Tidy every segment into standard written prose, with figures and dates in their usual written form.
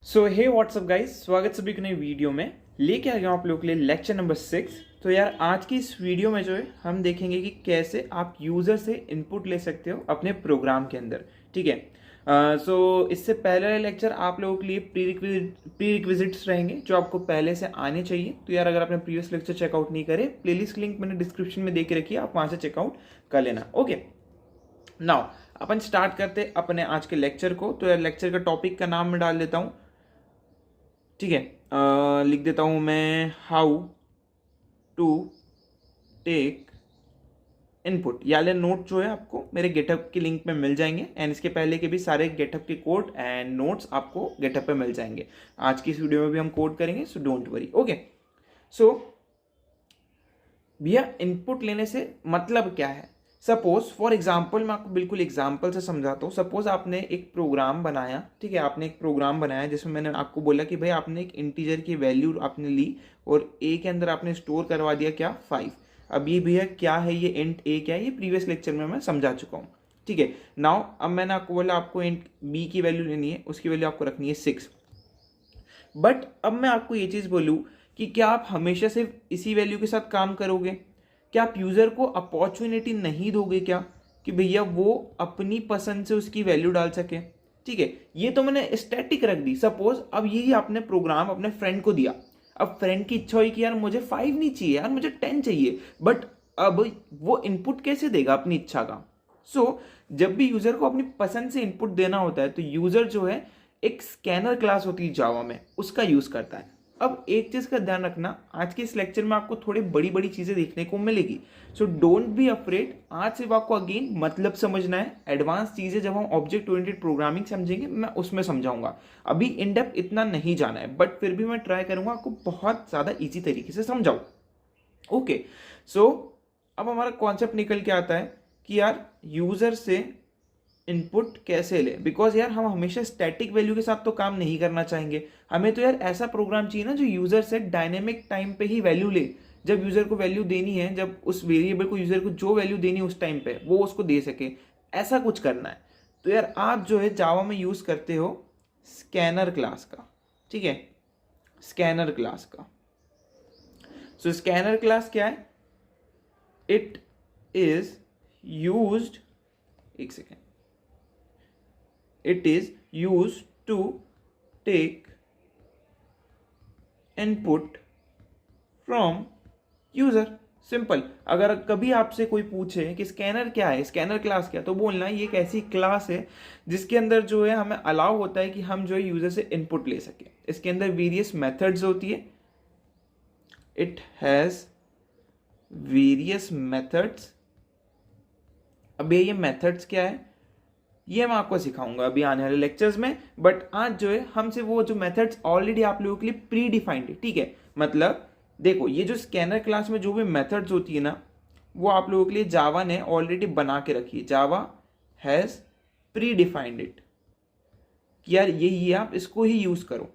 सो हे WhatsApp guys, स्वागत सभी को नई वीडियो में। लेके आ गया हूं आप लोगों के लिए लेक्चर नंबर 6। तो यार आज की इस वीडियो में जो है हम देखेंगे कि कैसे आप यूज़र से इनपुट ले सकते हो अपने प्रोग्राम के अंदर। ठीक है। सो इससे पहले वाले लेक्चर आप लोगों के लिए प्री रिक्विजिट्स रहेंगे जो आपको पहले से आने चाहिए। तो यार अगर आपने प्रीवियस लेक्चर चेकआउट नहीं करे, प्लेलिस्ट लिंक मैंने डिस्क्रिप्शन में दे के रखी है, आप वहाँ से चेकआउट कर लेना। ओके, नाउ अपन स्टार्ट करते अपने आज के लेक्चर को। तो यार लेक्चर का टॉपिक का नाम मैं डाल देता हूँ। ठीक है, लिख देता हूं मैं, हाउ टू टेक इनपुट। याले नोट जो है आपको मेरे गेटअप के लिंक में मिल जाएंगे एंड इसके पहले के भी सारे गेटअप के कोड एंड नोट्स आपको गेटअप पे मिल जाएंगे। आज की इस वीडियो में भी हम कोड करेंगे, सो डोंट वरी। ओके, सो भैया इनपुट लेने से मतलब क्या है। सपोज फॉर एग्जाम्पल मैं आपको बिल्कुल एग्जाम्पल से समझाता हूँ। सपोज आपने एक प्रोग्राम बनाया, ठीक है, आपने एक प्रोग्राम बनाया जिसमें मैंने आपको बोला कि भाई आपने एक इंटीजर की वैल्यू आपने ली और ए के अंदर आपने स्टोर करवा दिया क्या, 5। अब ये भैया क्या है, ये इंट ए क्या है, ये प्रीवियस लेक्चर में मैं समझा चुका हूँ। ठीक है, नाउ अब मैंने आपको बोला आपको इंट बी की वैल्यू लेनी है, उसकी वैल्यू आपको रखनी है 6। बट अब मैं आपको ये चीज़ बोलूँ कि क्या आप हमेशा सिर्फ इसी वैल्यू के साथ काम करोगे? क्या आप यूज़र को अपॉर्चुनिटी नहीं दोगे क्या कि भैया वो अपनी पसंद से उसकी वैल्यू डाल सके? ठीक है, ये तो मैंने स्टैटिक रख दी। सपोज अब यही आपने प्रोग्राम अपने फ्रेंड को दिया। अब फ्रेंड की इच्छा हुई कि यार मुझे 5 नहीं चाहिए, यार मुझे 10 चाहिए। बट अब वो इनपुट कैसे देगा अपनी इच्छा का? सो जब भी यूज़र को अपनी पसंद से इनपुट देना होता है तो यूज़र जो है एक स्कैनर क्लास होती है जावा में, उसका यूज़ करता है। अब एक चीज़ का ध्यान रखना, आज के इस लेक्चर में आपको थोड़ी बड़ी बड़ी चीज़ें देखने को मिलेगी। So don't be afraid. आज सिर्फ आपको अगेन मतलब समझना है। एडवांस चीज़ें जब हम ऑब्जेक्ट ओरिएंटेड प्रोग्रामिंग समझेंगे मैं उसमें समझाऊंगा। अभी इन डेप्थ इतना नहीं जाना है, बट फिर भी मैं ट्राई करूंगा आपको बहुत ज़्यादा ईजी तरीके से समझाऊँ। ओके, सो अब हमारा कॉन्सेप्ट निकल के आता है कि यार यूज़र से इनपुट कैसे ले। बिकॉज यार हम हमेशा स्टैटिक वैल्यू के साथ तो काम नहीं करना चाहेंगे। हमें तो यार ऐसा प्रोग्राम चाहिए ना जो यूजर से डायनेमिक टाइम पे ही वैल्यू ले। जब यूजर को वैल्यू देनी है, जब उस वेरिएबल को यूजर को जो वैल्यू देनी है उस टाइम पे वो उसको दे सके, ऐसा कुछ करना है। तो यार आप जो है जावा में यूज करते हो स्कैनर क्लास का। ठीक है, स्कैनर क्लास का। सो स्कैनर क्लास क्या है? इट इज यूज्ड, एक second, it is used to take input from user। Simple. अगर कभी आपसे कोई पूछे कि स्कैनर क्या है, स्कैनर क्लास क्या है, तो बोलना ये एक ऐसी क्लास है जिसके अंदर जो है हमें अलाउ होता है कि हम जो है यूजर से इनपुट ले सके। इसके अंदर वेरियस मेथड्स होती है। It has various methods. अब ये मेथड्स क्या है ये मैं आपको सिखाऊंगा अभी आने वाले लेक्चर्स में। बट आज जो है हमसे वो जो मेथड्स ऑलरेडी आप लोगों के लिए प्री डिफाइंड है। ठीक है, मतलब देखो ये जो स्कैनर क्लास में जो भी मेथड्स होती है ना, वो आप लोगों के लिए जावा ने ऑलरेडी बना के रखी है। जावा हैज प्री डिफाइंड इट कि यार यही आप इसको ही यूज करो।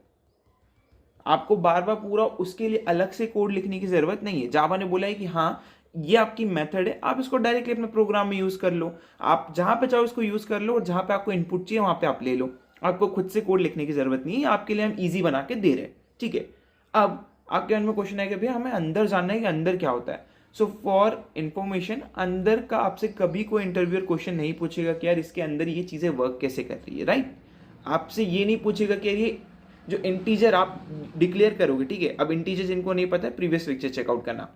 आपको बार बार पूरा उसके लिए अलग से कोड लिखने की जरूरत नहीं है। जावा ने बोला है कि हाँ ये आपकी मेथड है, आप इसको डायरेक्टली अपने प्रोग्राम में यूज कर लो। आप जहां पे चाहो इसको यूज कर लो और जहां पे आपको इनपुट चाहिए वहां पे आप ले लो। आपको खुद से कोड लिखने की जरूरत नहीं है, आपके लिए हम इजी बना के दे रहे हैं। ठीक है, अब आपके मन में क्वेश्चन है कि भैया हमें अंदर जानना है कि अंदर क्या होता है। सो फॉर इंफॉर्मेशन, अंदर का आपसे कभी कोई इंटरव्यूअर क्वेश्चन नहीं पूछेगा कि यार इसके अंदर ये चीजें वर्क कैसे कर रही है। राइट, आपसे ये नहीं पूछेगा कि ये जो इंटीजर आप डिक्लेयर करोगे, ठीक है, अब इंटीजर जिनको नहीं पता है प्रीवियस लेक्चर चेकआउट करना।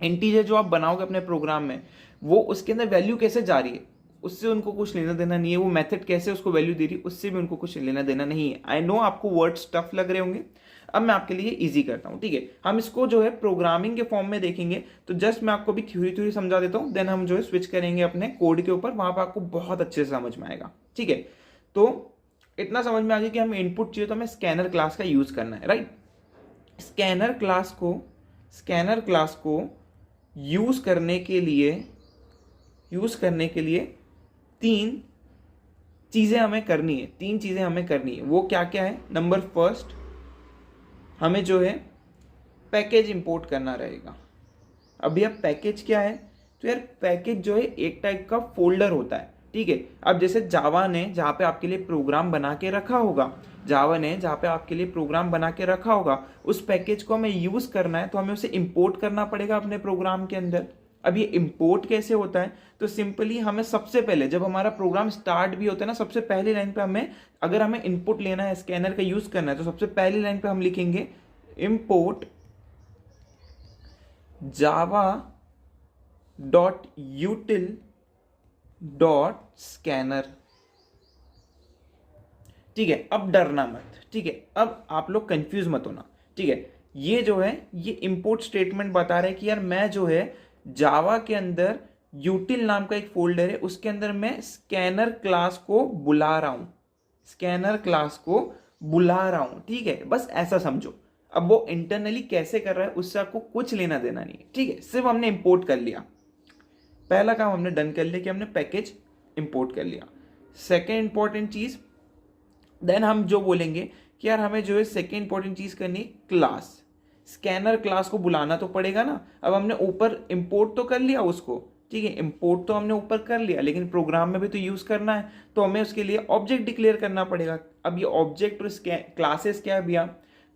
इंटीजर जो आप बनाओगे अपने प्रोग्राम में, वो उसके अंदर वैल्यू कैसे जा रही है उससे उनको कुछ लेना देना नहीं है। वो मेथड कैसे उसको वैल्यू दे रही है उससे भी उनको कुछ लेना देना नहीं है। आई नो आपको वर्ड्स टफ लग रहे होंगे, अब मैं आपके लिए इजी करता हूँ। ठीक है, हम इसको जो है प्रोग्रामिंग के फॉर्म में देखेंगे। तो जस्ट मैं आपको भी थ्योरी समझा देता हूँ, देन हम जो है स्विच करेंगे अपने कोड के ऊपर, वहां पर आपको बहुत अच्छे से समझ में आएगा। ठीक है, तो इतना समझ में आ गया कि हमें इनपुट चाहिए तो हमें स्कैनर क्लास का यूज करना है। राइट, स्कैनर क्लास को यूज करने के लिए तीन चीजें हमें करनी है। वो क्या क्या है? नंबर फर्स्ट, हमें जो है पैकेज इंपोर्ट करना रहेगा। अब यह पैकेज क्या है? तो यार पैकेज जो है एक टाइप का फोल्डर होता है। ठीक है, अब जैसे जावा ने जहाँ पे आपके लिए प्रोग्राम बना के रखा होगा, जावा ने जहाँ पे आपके लिए प्रोग्राम बना के रखा होगा, उस पैकेज को हमें यूज़ करना है तो हमें उसे इंपोर्ट करना पड़ेगा अपने प्रोग्राम के अंदर। अब ये इंपोर्ट कैसे होता है, तो सिंपली हमें सबसे पहले जब हमारा प्रोग्राम स्टार्ट भी होता है ना, सबसे पहली लाइन पे हमें, अगर हमें इनपुट लेना है, स्कैनर का यूज़ करना है, तो सबसे पहली लाइन पे हम लिखेंगे import java.util.scanner। ठीक है, अब डरना मत, ठीक है, अब आप लोग कंफ्यूज मत होना, ठीक है। ये जो है ये इंपोर्ट स्टेटमेंट बता रहा है कि यार मैं जो है जावा के अंदर यूटिल नाम का एक फोल्डर है, उसके अंदर मैं स्कैनर क्लास को बुला रहा हूं, स्कैनर क्लास को बुला रहा हूं, ठीक है, बस ऐसा समझो। अब वो इंटरनली कैसे कर रहा है उससे आपको कुछ लेना देना नहीं है, ठीक है, सिर्फ हमने इंपोर्ट कर लिया, पहला काम हमने डन कर लिया कि हमने पैकेज इंपोर्ट कर लिया। सेकेंड इंपॉर्टेंट चीज, देन हम जो बोलेंगे कि यार हमें जो है सेकेंड इंपॉर्टेंट चीज करनी, क्लास, स्कैनर क्लास को बुलाना तो पड़ेगा ना। अब हमने ऊपर इंपोर्ट तो कर लिया उसको, ठीक है, इंपोर्ट तो हमने ऊपर कर लिया, लेकिन प्रोग्राम में भी तो यूज करना है, तो हमें उसके लिए ऑब्जेक्ट डिक्लेयर करना पड़ेगा। अब ये ऑब्जेक्ट और क्लासेस क्या है भैया,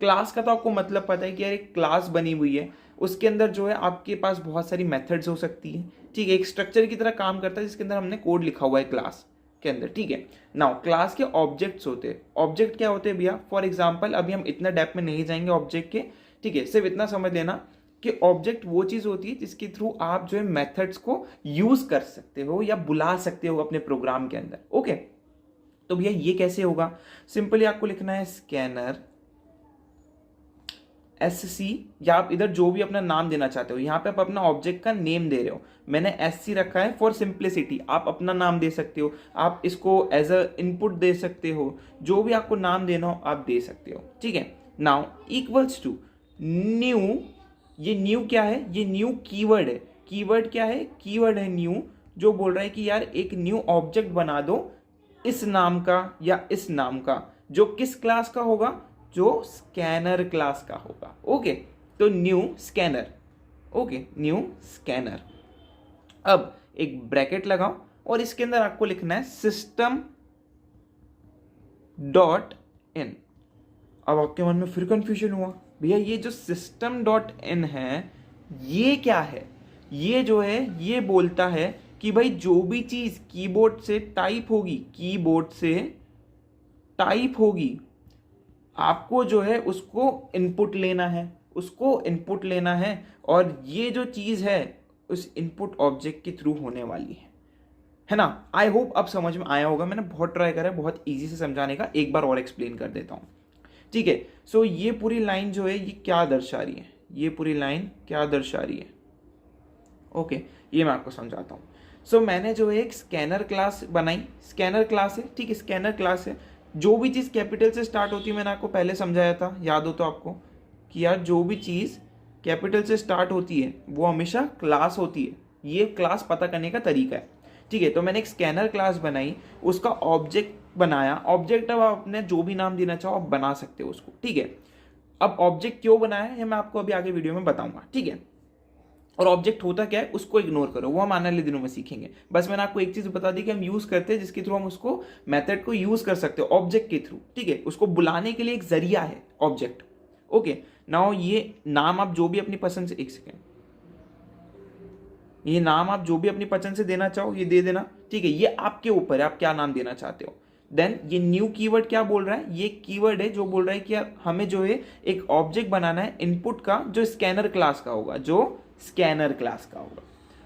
क्लास का तो आपको मतलब पता है कि यार एक क्लास बनी हुई है, उसके अंदर जो है आपके पास बहुत सारी मेथड्स हो सकती है, ठीक है, एक स्ट्रक्चर की तरह काम करता है जिसके अंदर हमने कोड लिखा हुआ है क्लास के अंदर, ठीक है। नाउ क्लास के ऑब्जेक्ट्स होते हैं, ऑब्जेक्ट क्या होते हैं भैया, फॉर एग्जांपल अभी हम इतना डेप्थ में नहीं जाएंगे ऑब्जेक्ट के, ठीक है, सिर्फ इतना समझ लेना कि ऑब्जेक्ट वो चीज होती है जिसके थ्रू आप जो है मेथड्स को यूज कर सकते हो या बुला सकते हो अपने प्रोग्राम के अंदर, ओके। तो भैया ये कैसे होगा, सिंपली आपको लिखना है स्कैनर SC, या आप इधर जो भी अपना नाम देना चाहते हो, यहाँ पे आप अपना ऑब्जेक्ट का नेम दे रहे हो, मैंने SC रखा है फॉर सिंप्लिसिटी, आप अपना नाम दे सकते हो, आप इसको एज अ इनपुट दे सकते हो, जो भी आपको नाम देना हो आप दे सकते हो, ठीक है। नाउ इक्वल्स टू न्यू, ये न्यू क्या है, ये न्यू कीवर्ड है, कीवर्ड क्या है, कीवर्ड है न्यू, जो बोल रहा है कि यार एक न्यू ऑब्जेक्ट बना दो इस नाम का या इस नाम का, जो किस क्लास का होगा, जो स्कैनर क्लास का होगा, ओके। तो new scanner, okay, new scanner. अब एक ब्रैकेट लगाओ और इसके अंदर आपको लिखना है सिस्टम डॉट इन। अब आपके मन में फिर कंफ्यूजन हुआ, भैया ये जो सिस्टम डॉट इन है ये क्या है, ये जो है ये बोलता है कि भाई जो भी चीज कीबोर्ड से टाइप होगी, कीबोर्ड से टाइप होगी, आपको जो है उसको इनपुट लेना है, उसको इनपुट लेना है, और ये जो चीज है उस इनपुट ऑब्जेक्ट के थ्रू होने वाली है ना। आई होप अब समझ में आया होगा, मैंने बहुत ट्राई करा है बहुत इजी से समझाने का, एक बार और एक्सप्लेन कर देता हूँ, ठीक है। सो ये पूरी लाइन जो है ये क्या दर्शा रही है, ये पूरी लाइन क्या दर्शा रही है, ओके, ये मैं आपको समझाता हूँ। सो मैंने जो है एक स्कैनर क्लास बनाई, स्कैनर क्लास है, ठीक है, स्कैनर क्लास है, जो भी चीज़ कैपिटल से स्टार्ट होती है, मैंने आपको पहले समझाया था, याद हो तो आपको, कि यार जो भी चीज़ कैपिटल से स्टार्ट होती है वो हमेशा क्लास होती है, ये क्लास पता करने का तरीका है, ठीक है। तो मैंने एक स्कैनर क्लास बनाई, उसका ऑब्जेक्ट बनाया, ऑब्जेक्ट अब आप अपने जो भी नाम देना चाहो आप बना सकते हो उसको, ठीक है। अब ऑब्जेक्ट क्यों बनाया है मैं आपको अभी आगे वीडियो में बताऊंगा, ठीक है। और ऑब्जेक्ट होता क्या है उसको इग्नोर करो, वो हम आने वाले दिनों में सीखेंगे, बस मैंने आपको एक चीज बता दी कि हम यूज करते हैं जिसके थ्रू हम उसको मेथड को यूज कर सकते हो ऑब्जेक्ट के थ्रू, ठीक है, उसको बुलाने के लिए एक जरिया है ऑब्जेक्ट, ओके। नाउ ये नाम आप जो भी अपनी पसंद से, एक सेकेंड, ये नाम आप जो भी अपनी पसंद से देना चाहो ये दे देना, ठीक है, ये आपके ऊपर है आप क्या नाम देना चाहते हो। देन ये न्यू कीवर्ड क्या बोल रहा है, ये कीवर्ड है जो बोल रहा है कि यार हमें जो है एक ऑब्जेक्ट बनाना है इनपुट का जो स्कैनर क्लास का होगा, जो स्कैनर क्लास का होगा,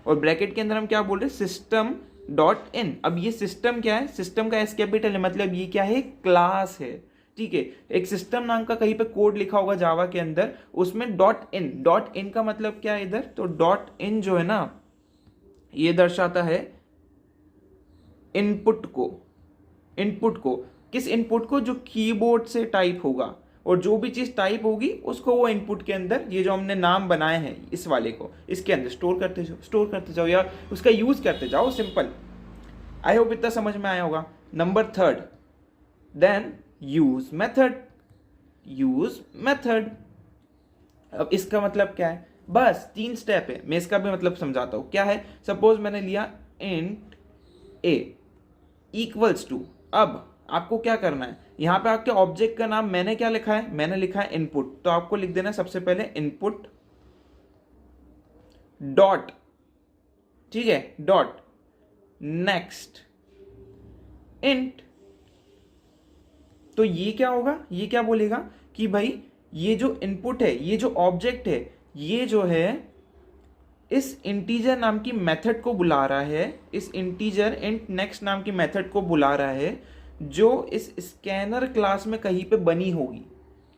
और ब्रैकेट के अंदर हम क्या बोल रहे हैं, सिस्टम डॉट इन। अब ये सिस्टम क्या है, सिस्टम का एस कैपिटल है, मतलब ये क्या है, क्लास है, ठीक है। एक सिस्टम नाम का कहीं पे कोड लिखा होगा जावा के अंदर, उसमें डॉट इन का मतलब क्या है इधर, तो डॉट इन जो है ना ये दर्शाता है इनपुट को, इनपुट को, किस इनपुट को, जो कीबोर्ड से टाइप होगा, और जो भी चीज टाइप होगी उसको वो इनपुट के अंदर, ये जो हमने नाम बनाए हैं इस वाले को, इसके अंदर स्टोर करते जाओ या उसका यूज करते जाओ, सिंपल। आई होप इतना समझ में आया होगा। Number third, then use method, use method. अब इसका मतलब क्या है, बस 3 स्टेप है, मैं इसका भी मतलब समझाता हूं क्या है। सपोज मैंने लिया इंट ए इक्वल्स टू, अब आपको क्या करना है, यहाँ पे आपके ऑब्जेक्ट का नाम मैंने क्या लिखा है, मैंने लिखा है इनपुट, तो आपको लिख देना सबसे पहले इनपुट डॉट, ठीक है, डॉट नेक्स्ट इंट। तो ये क्या होगा, ये क्या बोलेगा कि भाई ये जो इनपुट है, ये जो ऑब्जेक्ट है, ये जो है इस इंटीजर नाम की मेथड को बुला रहा है, इस इंटीजर इंट नेक्स्ट नाम की मेथड को बुला रहा है, जो इस स्कैनर क्लास में कहीं पे बनी होगी,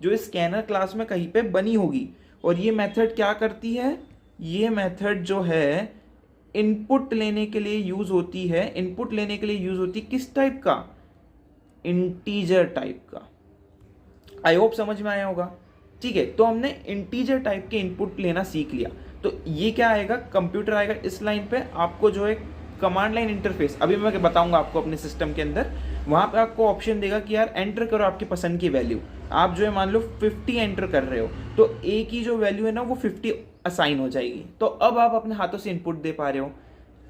जो इस स्कैनर क्लास में कहीं पे बनी होगी। और ये मेथड क्या करती है, ये मेथड जो है इनपुट लेने के लिए यूज होती है, इनपुट लेने के लिए यूज होती है किस टाइप का, इंटीजर टाइप का। आई होप समझ में आया होगा। ठीक है, तो हमने इंटीजर टाइप के इनपुट लेना सीख लिया। तो ये क्या आएगा, कंप्यूटर आएगा इस लाइन पे, आपको जो है कमांड लाइन इंटरफेस, अभी मैं बताऊंगा आपको अपने सिस्टम के अंदर, वहां पे आपको ऑप्शन देगा कि यार एंटर करो आपकी पसंद की वैल्यू। आप जो है मान लो 50 एंटर कर रहे हो, तो ए की जो वैल्यू है ना वो 50 असाइन हो जाएगी। तो अब आप अपने हाथों से इनपुट दे पा रहे हो।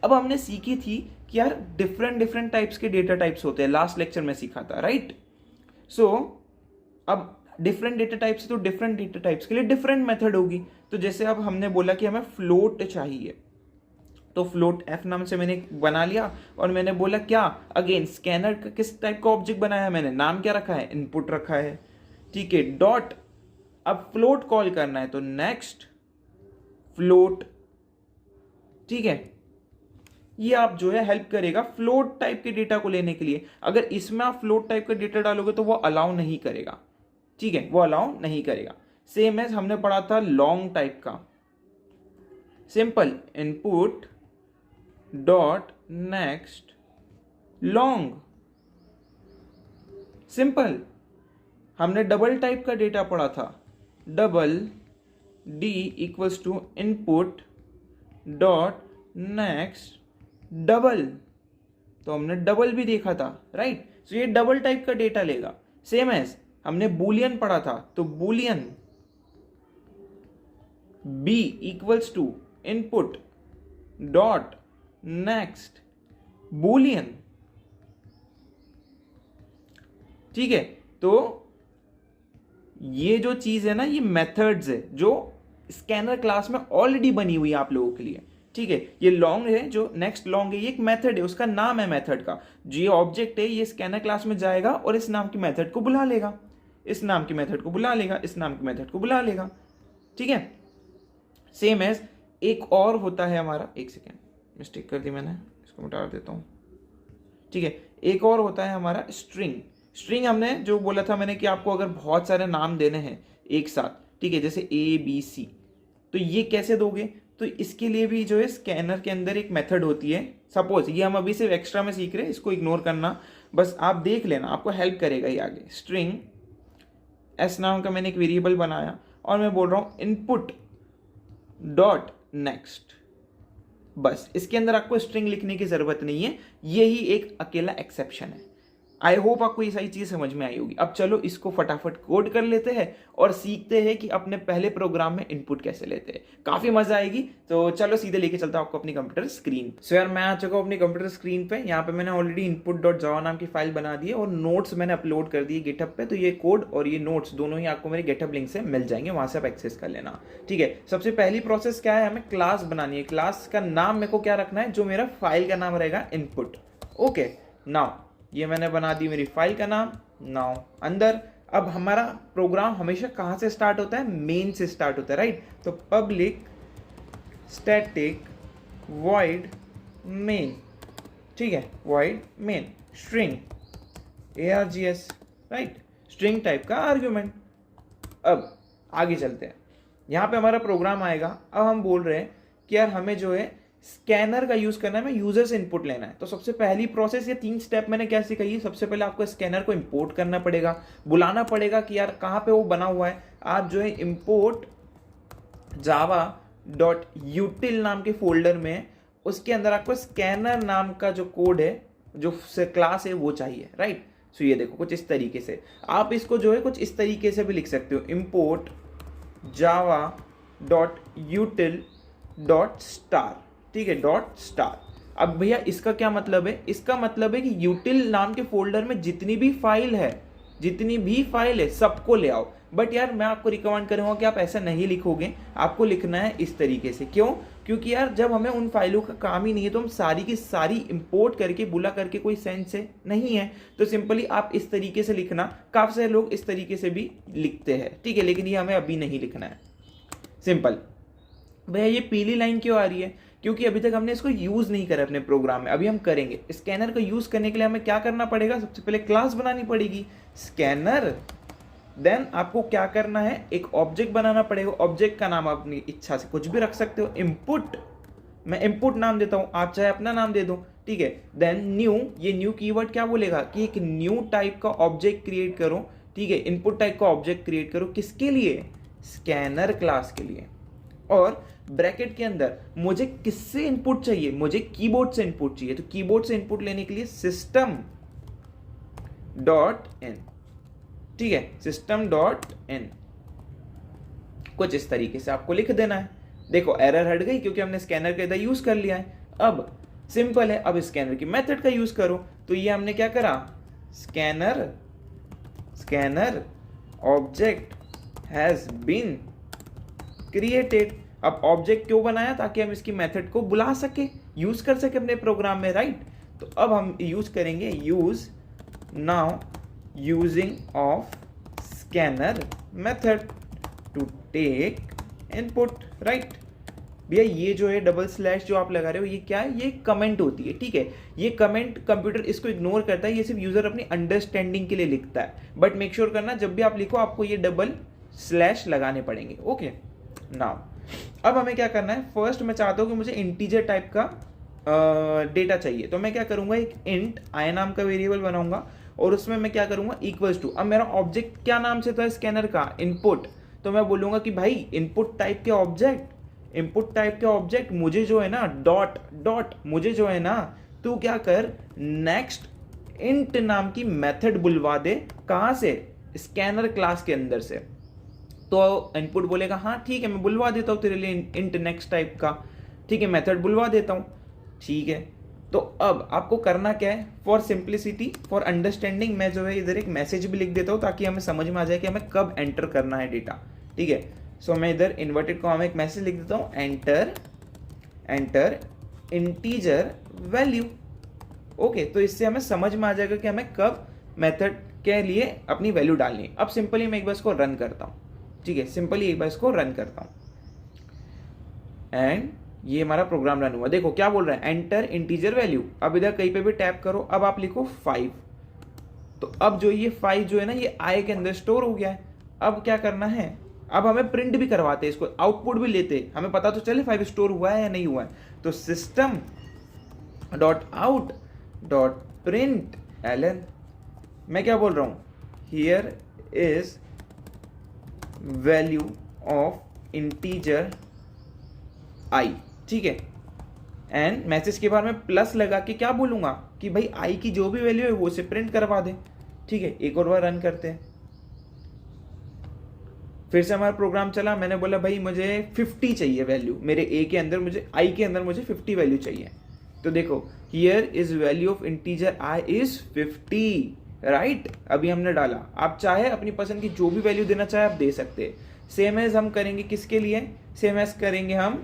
अब हमने सीखी थी कि यार डिफरेंट टाइप्स के डेटा टाइप्स होते हैं, लास्ट लेक्चर में सीखा था, राइट। सो अब डिफरेंट डेटा टाइप्स, तो डिफरेंट डेटा टाइप्स के लिए डिफरेंट मेथड होगी। तो जैसे अब हमने बोला कि हमें फ्लोट चाहिए, तो फ्लोट एफ नाम से मैंने बना लिया, और मैंने बोला क्या, अगेन स्कैनर का किस टाइप का ऑब्जेक्ट बनाया है मैंने, नाम क्या रखा है, इनपुट रखा है, ठीक है, डॉट, अब फ्लोट कॉल करना है तो नेक्स्ट फ्लोट, ठीक है। ये आप जो है हेल्प करेगा फ्लोट टाइप के डेटा को लेने के लिए। अगर इसमें आप फ्लोट टाइप का डेटा डालोगे तो वो अलाउ नहीं करेगा, ठीक है, वो अलाउ नहीं करेगा। सेम एज हमने पढ़ा था लॉन्ग टाइप का, simple input dot next long, simple. हमने डबल टाइप का डेटा पढ़ा था, double D equals to input dot next double, तो हमने डबल भी देखा था, राइट। सो ये डबल टाइप का डेटा लेगा। सेम एज हमने बूलियन पढ़ा था, तो Boolean B equals to input dot next Boolean, ठीक है। तो ये जो चीज है ना, ये मेथड्स है जो स्कैनर क्लास में ऑलरेडी बनी हुई है आप लोगों के लिए, ठीक है। ये लॉन्ग है, जो नेक्स्ट लॉन्ग है, ये एक मेथड है, उसका नाम है मेथड का। जो ये ऑब्जेक्ट है ये स्कैनर क्लास में जाएगा और इस नाम की मेथड को बुला लेगा, इस नाम की मेथड को बुला लेगा, इस नाम की मेथड को बुला लेगा, ठीक है। सेम एज एक और होता है हमारा, एक सेकेंड मिस्टेक कर दी मैंने, इसको मिटा देता हूं, ठीक है। एक और होता है हमारा स्ट्रिंग। स्ट्रिंग हमने जो बोला था मैंने कि आपको अगर बहुत सारे नाम देने हैं एक साथ, ठीक है, जैसे ए बी सी, तो ये कैसे दोगे, तो इसके लिए भी जो है स्कैनर के अंदर एक मेथड होती है। सपोज ये हम अभी सिर्फ एक्स्ट्रा में सीख रहे हैं, इसको इग्नोर करना, बस आप देख लेना, आपको हेल्प करेगा ये आगे। स्ट्रिंग एस नाम का मैंने एक वेरिएबल बनाया और मैं बोल रहा हूं इनपुट डॉट नेक्स्ट, बस इसके अंदर आपको स्ट्रिंग लिखने की जरूरत नहीं है, यही एक अकेला एक्सेप्शन है। आई होप आपको ये सारी चीज समझ में आई होगी। अब चलो इसको फटाफट कोड कर लेते हैं और सीखते हैं कि अपने पहले प्रोग्राम में इनपुट कैसे लेते हैं, काफी मजा आएगी। तो चलो सीधे लेके चलता हूं आपको अपनी कंप्यूटर स्क्रीन। सो यार मैं आ चुका हूं अपनी कंप्यूटर स्क्रीन पे। यहाँ पे मैंने ऑलरेडी इनपुट डॉट जावा नाम की फाइल बना दी है और नोट्स मैंने अपलोड कर दिए गिटहब पे। तो ये कोड और ये नोट्स दोनों ही आपको मेरे गिटहब लिंक से मिल जाएंगे, वहां से आप एक्सेस कर लेना, ठीक है। सबसे पहली प्रोसेस क्या है, हमें क्लास बनानी है। क्लास का नाम मेरे को क्या रखना है, जो मेरा फाइल का नाम रहेगा इनपुट। ओके, नाउ ये मैंने बना दी मेरी फाइल का नाम। नाउ अंदर अब हमारा प्रोग्राम हमेशा कहाँ से स्टार्ट होता है, मेन से स्टार्ट होता है, राइट। तो पब्लिक स्टैटिक वॉइड मेन, ठीक है, void main string args, right, string type का आर्ग्यूमेंट। अब आगे चलते हैं, यहाँ पे हमारा प्रोग्राम आएगा। अब हम बोल रहे हैं कि यार हमें जो है स्कैनर का यूज करना है, हमें यूजर से इनपुट लेना है। तो सबसे पहली प्रोसेस, ये 3 स्टेप मैंने क्या सिखाई है। सबसे पहले आपको स्कैनर को इंपोर्ट करना पड़ेगा, बुलाना पड़ेगा कि यार कहाँ पे वो बना हुआ है। आप जो है इंपोर्ट जावा डॉट यूटिल नाम के फोल्डर में, उसके अंदर आपको स्कैनर नाम का जो कोड है, जो क्लास है, वो चाहिए, राइट। सो ये देखो कुछ इस तरीके से, आप इसको जो है कुछ इस तरीके से भी लिख सकते हो, import Java dot यूटिल dot star, ठीक है, डॉट स्टार। अब भैया इसका क्या मतलब है, इसका मतलब है कि यूटिल नाम के फोल्डर में जितनी भी फाइल है जितनी भी फाइल है सबको ले आओ। बट यार मैं आपको रिकमेंड करूंगा कि आप ऐसा नहीं लिखोगे, आपको लिखना है इस तरीके से। क्यों? क्योंकि यार जब हमें उन फाइलों का काम ही नहीं है तो हम सारी की सारी इंपोर्ट करके बुला करके कोई सेंस है नहीं है। तो सिंपली आप इस तरीके से लिखना, काफी सारे लोग इस तरीके से भी लिखते हैं, ठीक है, लेकिन ये हमें अभी नहीं लिखना है। सिंपल। भैया ये पीली लाइन क्यों आ रही है? क्योंकि अभी तक हमने इसको यूज नहीं करा अपने प्रोग्राम में, अभी हम करेंगे। स्कैनर को यूज करने के लिए हमें क्या करना पड़ेगा? सबसे पहले क्लास बनानी पड़ेगी स्कैनर। देन आपको क्या करना है? एक ऑब्जेक्ट बनाना पड़ेगा। ऑब्जेक्ट का नाम अपनी इच्छा से कुछ भी रख सकते हो। इनपुट, मैं इनपुट नाम देता हूं, आप चाहे अपना नाम दे दो, ठीक है। देन न्यू, ये न्यू कीवर्ड क्या बोलेगा कि एक न्यू टाइप का ऑब्जेक्ट क्रिएट करो, ठीक है। इनपुट टाइप का ऑब्जेक्ट क्रिएट करो, किसके लिए? स्कैनर क्लास के लिए। और ब्रैकेट के अंदर मुझे किससे इनपुट चाहिए? मुझे कीबोर्ड से इनपुट चाहिए। तो कीबोर्ड से इनपुट लेने के लिए सिस्टम डॉट इन, ठीक है, सिस्टम डॉट इन। कुछ इस तरीके से आपको लिख देना है। देखो एरर हट गई क्योंकि हमने स्कैनर का इधर यूज कर लिया है। अब सिंपल है, अब स्कैनर की मेथड का यूज करो। तो ये हमने क्या करा? Scanner object has been created. अब ऑब्जेक्ट क्यों बनाया? ताकि हम इसकी मेथड को बुला सके, यूज कर सके अपने प्रोग्राम में, राइट। तो अब हम यूज करेंगे use now using of scanner method to take input, right. भैया ये जो है डबल स्लैश जो आप लगा रहे हो ये क्या है? ये कमेंट होती है, ठीक है। ये कमेंट कंप्यूटर इसको इग्नोर करता है, ये सिर्फ यूजर अपनी अंडरस्टैंडिंग के लिए लिखता है। बट मेक श्योर करना जब भी आप लिखो आपको ये डबल स्लैश लगाने पड़ेंगे, ओके। नाउ अब हमें क्या करना है? फर्स्ट मैं चाहता हूं कि मुझे इंटीजर टाइप का डेटा चाहिए। तो मैं क्या करूंगा? एक इंट आई नाम का वेरिएबल बनाऊंगा और उसमें मैं क्या करूंगा? Equals to. अब मेरा ऑब्जेक्ट क्या नाम से था स्कैनर का? इनपुट। तो मैं बोलूंगा कि भाई इनपुट टाइप के ऑब्जेक्ट मुझे जो है ना डॉट मुझे जो है ना तू क्या कर, नेक्स्ट इंट नाम की मेथड बुलवा दे। कहां से? स्कैनर क्लास के अंदर से। तो इनपुट बोलेगा हाँ ठीक है मैं बुलवा देता हूँ तेरे लिए इंट नेक्स्ट टाइप का, ठीक है, मेथड बुलवा देता हूँ, ठीक है। तो अब आपको करना क्या है? फॉर सिंप्लिसिटी, फॉर अंडरस्टैंडिंग, मैं जो है इधर एक मैसेज भी लिख देता हूँ ताकि हमें समझ में आ जाए कि हमें कब एंटर करना है डेटा, ठीक है। सो मैं इधर इन्वर्टेड कॉमा में एक मैसेज लिख देता हूँ, एंटर इंटीजर वैल्यू, ओके। तो इससे हमें समझ में आ जाएगा कि हमें कब मेथड के लिए अपनी वैल्यू डालनी है। अब सिंपली मैं एक बार इसको रन करता हूँ, ठीक है, सिंपली एक बार इसको रन करता हूँ एंड ये हमारा प्रोग्राम रन हुआ। देखो क्या बोल रहा है? Enter integer value. अब इधर कहीं पे भी टैप करो, अब आप लिखो 5। तो अब जो ये 5 जो है ना ये आई के अंदर स्टोर हो गया है। अब क्या करना है? अब हमें प्रिंट भी करवाते हैं इसको, आउटपुट भी लेते, हमें पता तो चले 5 स्टोर हुआ है या नहीं हुआ है। तो system dot out dot println, मैं क्या बोल रहा हूं? Here is value of integer I, ठीक है। एंड मैसेज के बाद में प्लस लगा के क्या बोलूंगा कि भाई आई की जो भी वैल्यू है वो उसे प्रिंट करवा दे, ठीक है। एक और बार रन करते हैं, फिर से हमारा प्रोग्राम चला। मैंने बोला भाई मुझे 50 चाहिए वैल्यू, मेरे ए के अंदर मुझे आई के अंदर मुझे 50 वैल्यू चाहिए। तो देखो here is value of integer I is 50, right. अभी हमने डाला, आप चाहे अपनी पसंद की जो भी वैल्यू देना चाहे आप दे सकते हैं। सेम एज हम करेंगे किसके लिए? सेम एज करेंगे हम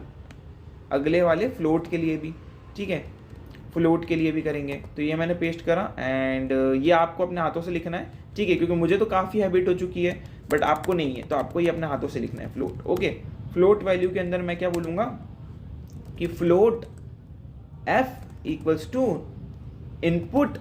अगले वाले फ्लोट के लिए भी, ठीक है, फ्लोट के लिए भी करेंगे। तो ये मैंने पेस्ट करा एंड ये आपको अपने हाथों से लिखना है, ठीक है, क्योंकि मुझे तो काफ़ी हैबिट हो चुकी है बट आपको नहीं है, तो आपको ये अपने हाथों से लिखना है फ्लोट, ओके। फ्लोट वैल्यू के अंदर मैं क्या बोलूँगा कि float F equals to input.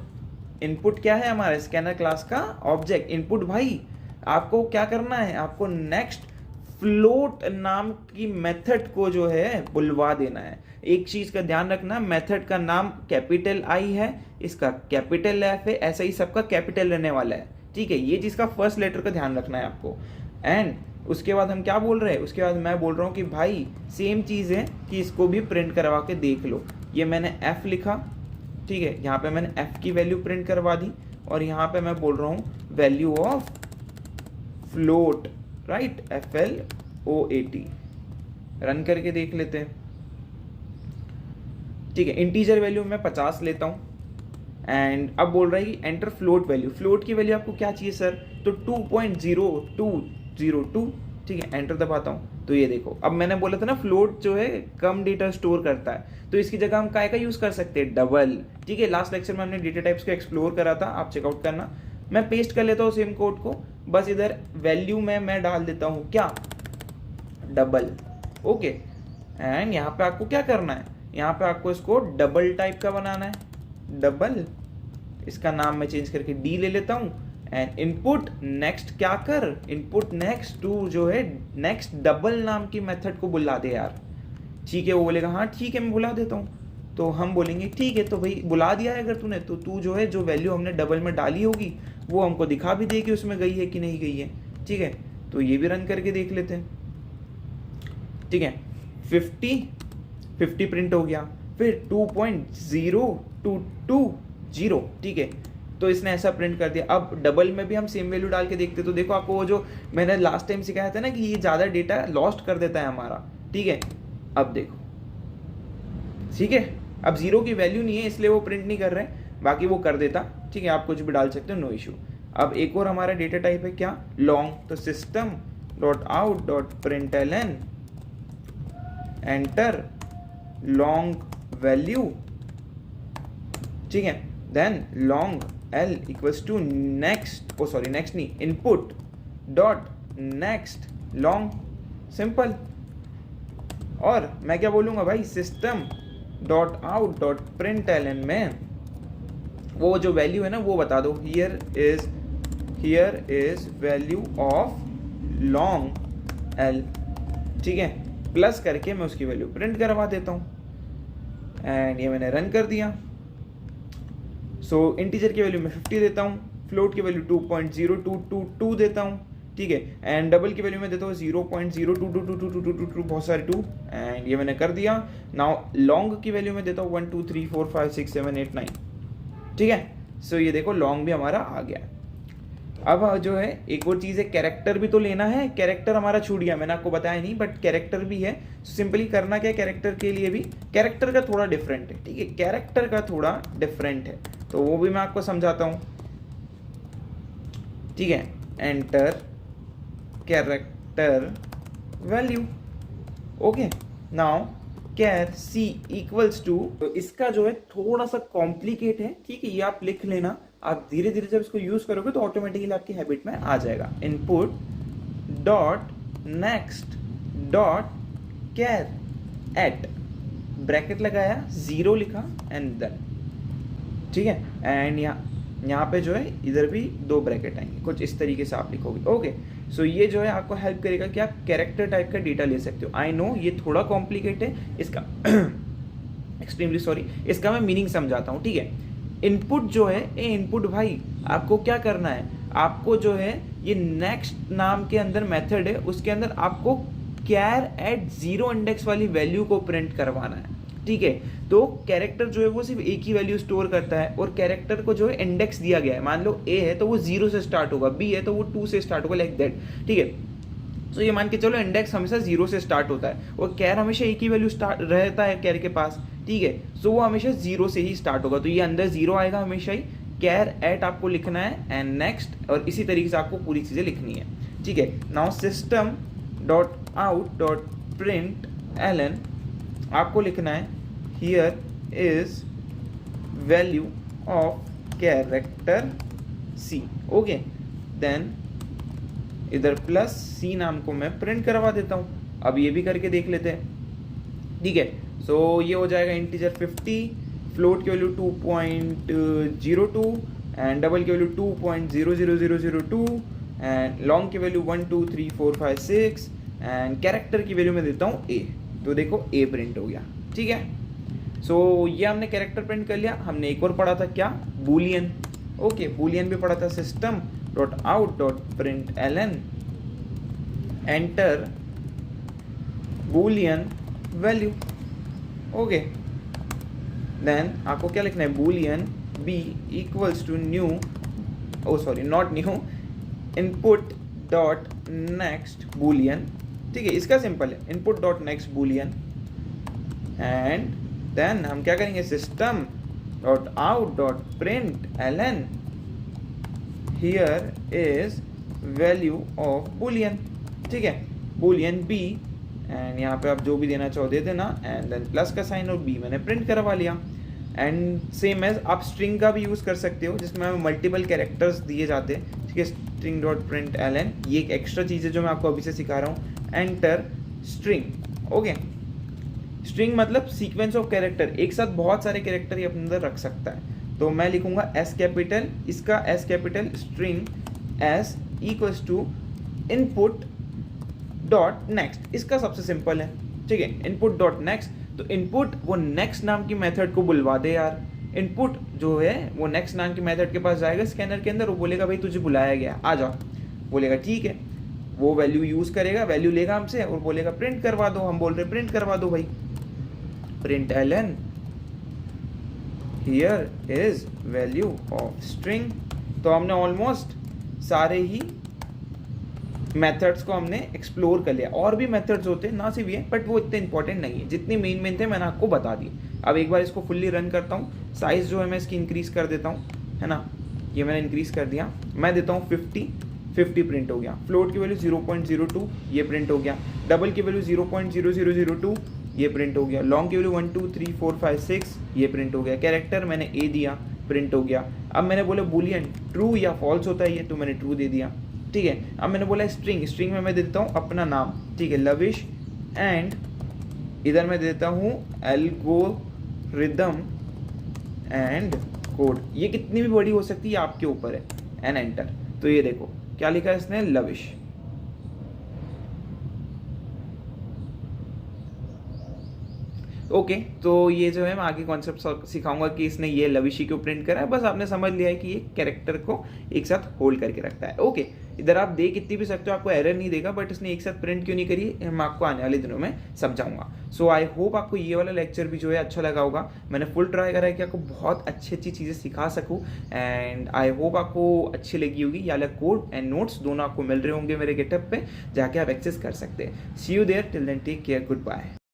Input क्या है? हमारे स्कैनर क्लास का ऑब्जेक्ट इनपुट। भाई आपको क्या करना है? आपको नेक्स्ट फ्लोट नाम की मेथड को जो है बुलवा देना है। एक चीज का ध्यान रखना, मेथड का नाम कैपिटल आई है, इसका कैपिटल एफ है, ऐसा ही सबका कैपिटल रहने वाला है, ठीक है। ये चीज का फर्स्ट लेटर का ध्यान रखना है आपको। एंड उसके बाद हम क्या बोल रहे हैं? उसके बाद मैं बोल रहा हूँ कि भाई सेम चीज है कि इसको भी प्रिंट करवा के देख लो। ये मैंने एफ लिखा, ठीक है, यहाँ पे मैंने एफ की वैल्यू प्रिंट करवा दी और यहाँ पे मैं बोल रहा हूँ value of float, right, FLOAT। Run करके देख लेते हैं, ठीक है। इंटीजर वैल्यू मैं 50 लेता हूँ एंड अब बोल रहा है कि एंटर फ्लोट वैल्यू, फ्लोट की वैल्यू आपको क्या चाहिए सर, तो 2.0202, ठीक है, एंटर दबाता हूँ तो ये देखो, अब मैंने बोला था ना फ्लोट जो है कम डेटा स्टोर करता है, तो इसकी जगह हम काय का यूज कर सकते हैं, डबल, ठीक है। लास्ट लेक्चर में हमने डेटा टाइप्स को एक्सप्लोर करा था, आप चेकआउट करना। मैं पेस्ट कर लेता हूँ सेम कोड को, बस इधर वैल्यू में मैं डाल देता हूँ क्या, डबल, ओके। एंड यहाँ पे आपको क्या करना है, यहाँ पे आपको इसको डबल टाइप का बनाना है, डबल, इसका नाम मैं चेंज करके डी ले लेता हूँ। एंड इनपुट नेक्स्ट क्या कर, इनपुट नेक्स्ट टू जो है नेक्स्ट डबल नाम की मेथड को बुला दे यार, ठीक है। वो बोलेगा हाँ ठीक है मैं बुला देता हूँ, तो हम बोलेंगे ठीक है, तो भाई बुला दिया है अगर तूने, तो तू जो है जो वैल्यू हमने डबल में डाली होगी वो हमको दिखा भी देगी उसमें गई है कि नहीं गई है, ठीक है। तो ये भी रन करके देख लेते हैं, ठीक है। 50 प्रिंट हो गया, फिर 2.0220, ठीक है, तो इसने ऐसा प्रिंट कर दिया। अब डबल में भी हम सेम वैल्यू डाल के देखते तो देखो आपको वो जो मैंने लास्ट टाइम सिखाया था ना कि ये ज़्यादा डेटा लॉस्ट कर देता है हमारा, ठीक है। अब देखो, ठीक है, अब जीरो की वैल्यू नहीं है इसलिए वो प्रिंट नहीं कर रहे हैं, बाकी वो कर देता, ठीक है। आप कुछ भी डाल सकते हो, नो इशू। अब एक और हमारा डेटा टाइप है क्या, लॉन्ग, तो system dot out dot println enter long value, ठीक है। Then long L equals to next, oh sorry next नहीं, input dot next long, simple. और मैं क्या बोलूंगा भाई, system dot out dot println में वो जो वैल्यू है ना वो बता दो, here is value of long L, ठीक है, प्लस करके मैं उसकी वैल्यू प्रिंट करवा देता हूँ। एंड ये मैंने रन कर दिया। सो इंटीजर की वैल्यू मैं 50 देता हूँ, फ्लोट की वैल्यू 2.0222 देता हूँ, ठीक है। एंड डबल की वैल्यू मैं देता हूँ 0.022222, बहुत सारे 2, एंड ये मैंने कर दिया। नाउ लॉन्ग की वैल्यू मैं देता हूँ 1 2 3 4 5 6 7 8 9, ठीक है। सो ये देखो लॉन्ग भी हमारा आ गया। अब जो है एक और चीज़ है, कैरेक्टर भी तो लेना है, कैरेक्टर हमारा छूट गया, मैंने आपको बताया नहीं, बट कैरेक्टर भी है। सिंपली करना क्या, कैरेक्टर के लिए भी, कैरेक्टर का थोड़ा डिफरेंट है, ठीक है, कैरेक्टर का थोड़ा डिफरेंट है, तो वो भी मैं आपको समझाता हूँ, ठीक है। Enter character value, okay. Now char C equals to, तो इसका जो है थोड़ा सा कॉम्प्लिकेट है, ठीक है, ये आप लिख लेना, आप धीरे धीरे जब इसको यूज करोगे तो ऑटोमेटिकली आपकी हैबिट में आ जाएगा। Input dot next dot char at, bracket लगाया, 0 लिखा एंड देन, ठीक है। एंड यहाँ पे जो है इधर भी 2 ब्रैकेट आएंगे, कुछ इस तरीके से आप लिखोगे, ओके। सो ये जो है आपको हेल्प करेगा कि आप कैरेक्टर टाइप का डेटा ले सकते हो। आई नो ये थोड़ा कॉम्प्लिकेट है, इसका एक्सट्रीमली सॉरी, इसका मैं मीनिंग समझाता हूँ, ठीक है। इनपुट जो है, ए इनपुट भाई आपको क्या करना है, आपको जो है ये नेक्स्ट नाम के अंदर मेथड है, उसके अंदर आपको कैर एट 0 इंडेक्स वाली वैल्यू को प्रिंट करवाना है, ठीक है। तो कैरेक्टर जो है वो सिर्फ एक ही वैल्यू स्टोर करता है, और कैरेक्टर को जो है इंडेक्स दिया गया है, मान लो ए है तो वो 0 से स्टार्ट होगा, बी है तो वो 2 से स्टार्ट होगा, लाइक दैट, ठीक है। तो ये मान के चलो इंडेक्स हमेशा 0 से स्टार्ट होता है, और कैर हमेशा एक ही वैल्यू स्टार्ट रहता है कैर के पास, ठीक है। सो वो हमेशा 0 से ही स्टार्ट होगा, तो ये अंदर 0 आएगा हमेशा ही, कैर एट आपको लिखना है एंड नेक्स्ट, और इसी तरीके से आपको पूरी चीज़ें लिखनी है, ठीक है। Now system dot out dot println, आपको लिखना है here is value of character C, okay. Then इधर प्लस सी नाम को मैं प्रिंट करवा देता हूँ। अब ये भी करके देख लेते हैं, ठीक है। सो ये हो जाएगा इंटीजर 50, फ्लोट की वैल्यू 2.02 एंड डबल की वैल्यू 2.00002 एंड लॉन्ग की वैल्यू 1 2 3 4 5 6 एंड कैरेक्टर की वैल्यू मैं देता हूँ ए, तो देखो ए प्रिंट हो गया, ठीक है। सो ये हमने कैरेक्टर प्रिंट कर लिया। हमने एक और पढ़ा था क्या, बूलियन, ओके, बूलियन भी पढ़ा था, system dot out dot println enter Boolean value, okay. Then आपको क्या लिखना है, Boolean B equals to new, oh sorry not new, input dot next Boolean, ठीक है, इसका सिंपल है, input dot next Boolean. And then हम क्या करेंगे, system dot out dot print ln here is value of Boolean, ठीक है, Boolean b, and यहाँ पे आप जो भी देना चाहो दे देना, एंड देन प्लस का साइन और b मैंने प्रिंट करवा लिया। एंड सेम एज आप स्ट्रिंग का भी यूज़ कर सकते हो जिसमें मल्टीपल कैरेक्टर्स दिए जाते हैं, ठीक है, स्ट्रिंग डॉट प्रिंट ln, ये एक एक्स्ट्रा चीज़ है जो मैं आपको अभी से सिखा रहा हूँ, एंटर स्ट्रिंग। ओके, स्ट्रिंग मतलब सीक्वेंस ऑफ कैरेक्टर, एक साथ बहुत सारे कैरेक्टर ये अपने अंदर रख सकता है। तो मैं लिखूंगा एस कैपिटल, इसका S capital string S equals to input dot next, इसका सबसे सिंपल है, ठीक है, इनपुट डॉट नेक्स्ट। तो इनपुट वो नेक्स्ट नाम की मेथड को बुलवा दे यार, इनपुट जो है वो नेक्स्ट नाम की मेथड के पास जाएगा स्कैनर के अंदर, वो बोलेगा भाई तुझे बुलाया गया आ जाओ, बोलेगा ठीक है, वो वैल्यू यूज़ करेगा, वैल्यू लेगा हमसे और बोलेगा प्रिंट करवा दो, हम बोल रहे प्रिंट करवा दो भाई, print ln here is value of string. तो हमने ऑलमोस्ट सारे ही मेथड्स को हमने एक्सप्लोर कर लिया, और भी मेथड्स होते हैं ना सिर्फ ये, बट वो इतने इंपॉर्टेंट नहीं है, जितने मेन थे मैंने आपको बता दिए। अब एक बार इसको फुल्ली रन करता हूँ, साइज़ जो है मैं इसकी इंक्रीज़ कर देता हूँ, है ना, ये मैंने इंक्रीज़ कर दिया, मैं देता हूँ 50 प्रिंट हो गया, फ्लोट की वैल्यू 0.02 ये प्रिंट हो गया, डबल की वैल्यू 0.0002 ये प्रिंट हो गया, लॉन्ग की वैल्यू 1 2 3 4 5 6 ये प्रिंट हो गया, कैरेक्टर मैंने ए दिया प्रिंट हो गया। अब मैंने बोला बुलियन ट्रू या फॉल्स होता है ये, तो मैंने ट्रू दे दिया, ठीक है। अब मैंने बोला स्ट्रिंग, स्ट्रिंग में मैं दे देता हूँ अपना नाम, ठीक है, लविश, एंड इधर मैं दे देता हूँ एल्गोरिदम एंड कोड, ये कितनी भी बड़ी हो सकती है आपके ऊपर है, एंड एंटर। तो ये देखो क्या लिखा है इसने, लविश। ओके तो ये जो है मैं आगे कॉन्सेप्ट सिखाऊंगा कि इसने ये लविशी क्यों प्रिंट करा है, बस आपने समझ लिया है कि ये कैरेक्टर को एक साथ होल्ड करके रखता है। ओके, इधर आप दे कितनी भी सकते हो, आपको एरर नहीं देगा, बट इसने एक साथ प्रिंट क्यों नहीं करी मैं आपको आने वाले दिनों में समझाऊंगा। सो आई होप आपको ये वाला लेक्चर भी जो है अच्छा लगा होगा, मैंने फुल ट्राई करा है कि आपको बहुत अच्छी अच्छी चीज़ें सिखा सकूँ, एंड आई होप आपको अच्छी लगी होगी। या कोड एंड नोट्स दोनों आपको मिल रहे होंगे मेरे गेटअप पे, जाके आप एक्सेस कर सकते हैं। See you there, till then take care, good bye.